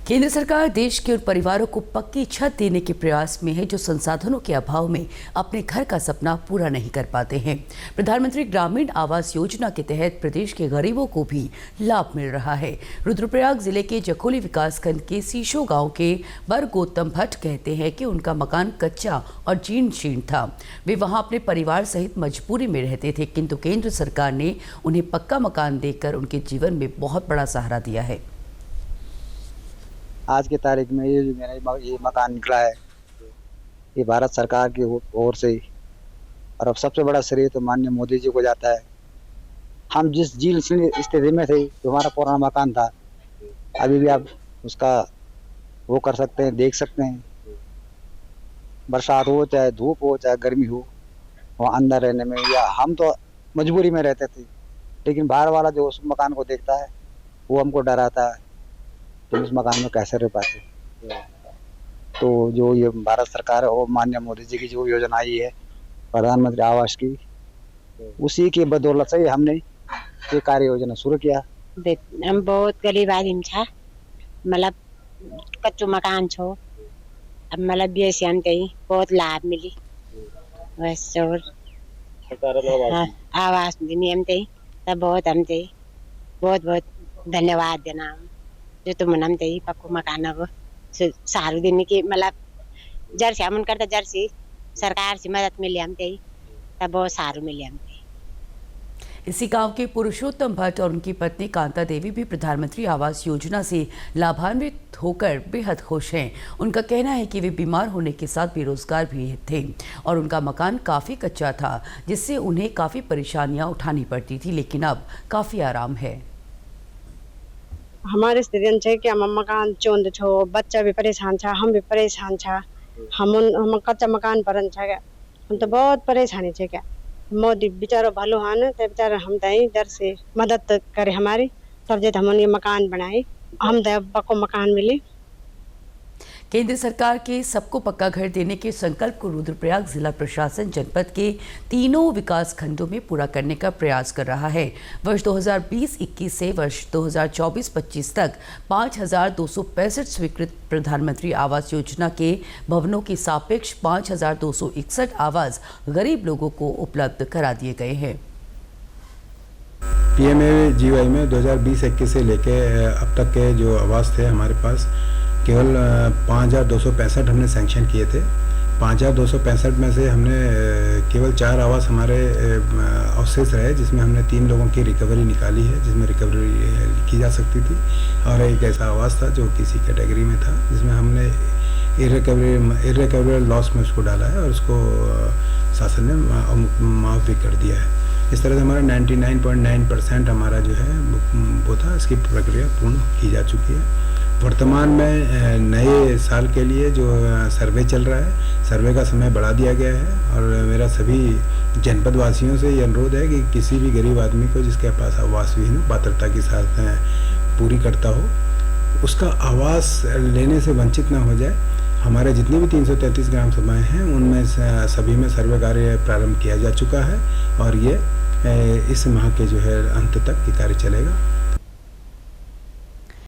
केंद्र सरकार देश के उन परिवारों को पक्की छत देने के प्रयास में है जो संसाधनों के अभाव में अपने घर का सपना पूरा नहीं कर पाते हैं। प्रधानमंत्री ग्रामीण आवास योजना के तहत प्रदेश के गरीबों को भी लाभ मिल रहा है। रुद्रप्रयाग जिले के जखोली विकासखंड के सीशो गांव के वर गौतम भट्ट कहते हैं कि उनका मकान कच्चा और जीर्ण शीर्ण था। वे वहां अपने परिवार सहित मजबूरी में रहते थे, किंतु केंद्र सरकार ने उन्हें पक्का मकान देकर उनके जीवन में बहुत बड़ा सहारा दिया है। आज की तारीख में ये जो मेरा ये मकान निकला है, ये भारत सरकार की ओर से, और अब सबसे बड़ा श्रेय तो माननीय मोदी जी को जाता है। हम जिस जीर्ण स्थिति में थे, जो हमारा पुराना मकान था, अभी भी आप उसका वो कर सकते हैं, देख सकते हैं। बरसात हो, चाहे धूप हो, चाहे गर्मी हो, वहाँ अंदर रहने में, या हम तो मजबूरी में रहते थे, लेकिन बाहर वाला जो उस मकान को देखता है वो हमको डराता है तुम इस मकान में कैसे रह पाते। तो जो ये भारत सरकार है और माननीय मोदी जी की जो योजना आई है प्रधानमंत्री आवास की, उसी की बदौलत से हमने ये कार्य योजना शुरू किया। हम बहुत गरीब आदमी था, मतलब कच्चो मकान छो, अब मतलब बेसी हमते बहुत लाभ मिली बस। और आवास दिनी हमते तब बहुत हमते बहुत बहुत धन्यवाद देना जो तुम हमते पक्को मकान को सारू दिन की, मतलब जर्सी हम करता जर्सी सरकार से मदद मिली हमते तब बहुत सारू मिली हमते। इसी गांव के पुरुषोत्तम भट्ट और उनकी पत्नी कांता देवी भी प्रधानमंत्री आवास योजना से लाभान्वित होकर बेहद खुश हैं। उनका कहना है कि वे बीमार होने के साथ बेरोजगार भी थे और उनका मकान काफ़ी कच्चा था, जिससे उन्हें काफ़ी परेशानियां उठानी पड़ती थी, लेकिन अब काफ़ी आराम है। हमारे स्थिति है कि हम मकान चोंद छो, बच्चा भी परेशान था, हम भी परेशान था। हम कच्चा मकान पर हम तो बहुत परेशानी है। क्या मोदी बेचारो भलो हान तो बेचारा हम दई दर से मदद करे हमारी, तब जब हम ये मकान बनाए, हम पक्को मकान मिली। केंद्र सरकार के सबको पक्का घर देने के संकल्प को रुद्रप्रयाग जिला प्रशासन जनपद के तीनों विकास खंडों में पूरा करने का प्रयास कर रहा है। वर्ष 2020-21 से वर्ष 2024-25 तक 5,265 स्वीकृत प्रधानमंत्री आवास योजना के भवनों की सापेक्ष 5,261 आवास गरीब लोगों को उपलब्ध करा दिए गए हैं। PMAY में 2020-21 से लेके अब तक के जो आवास थे हमारे पास, केवल 5,265 हमने सैंक्शन किए थे। 5,265 में से हमने केवल 4 आवास हमारे अवशेष रहे, जिसमें हमने 3 लोगों की रिकवरी निकाली है, जिसमें रिकवरी की जा सकती थी, और एक ऐसा आवास था जो किसी कैटेगरी में था, जिसमें हमने इर्रिकवरेबल लॉस में उसको डाला है और उसको शासन ने माफ़ भी कर दिया है। इस तरह से हमारा 99.9% हमारा जो है वो था, इसकी प्रक्रिया पूर्ण की जा चुकी है। वर्तमान में नए साल के लिए जो सर्वे चल रहा है, सर्वे का समय बढ़ा दिया गया है, और मेरा सभी जनपद वासियों से ये अनुरोध है कि किसी भी गरीब आदमी को जिसके पास आवास विहीन पात्रता के साथ पूरी करता हो, उसका आवास लेने से वंचित ना हो जाए। हमारे जितनी भी 333 ग्राम सभाएँ हैं, उनमें सभी में सर्वे कार्य प्रारंभ किया जा चुका है, और ये इस माह के जो है अंत तक ये कार्य चलेगा।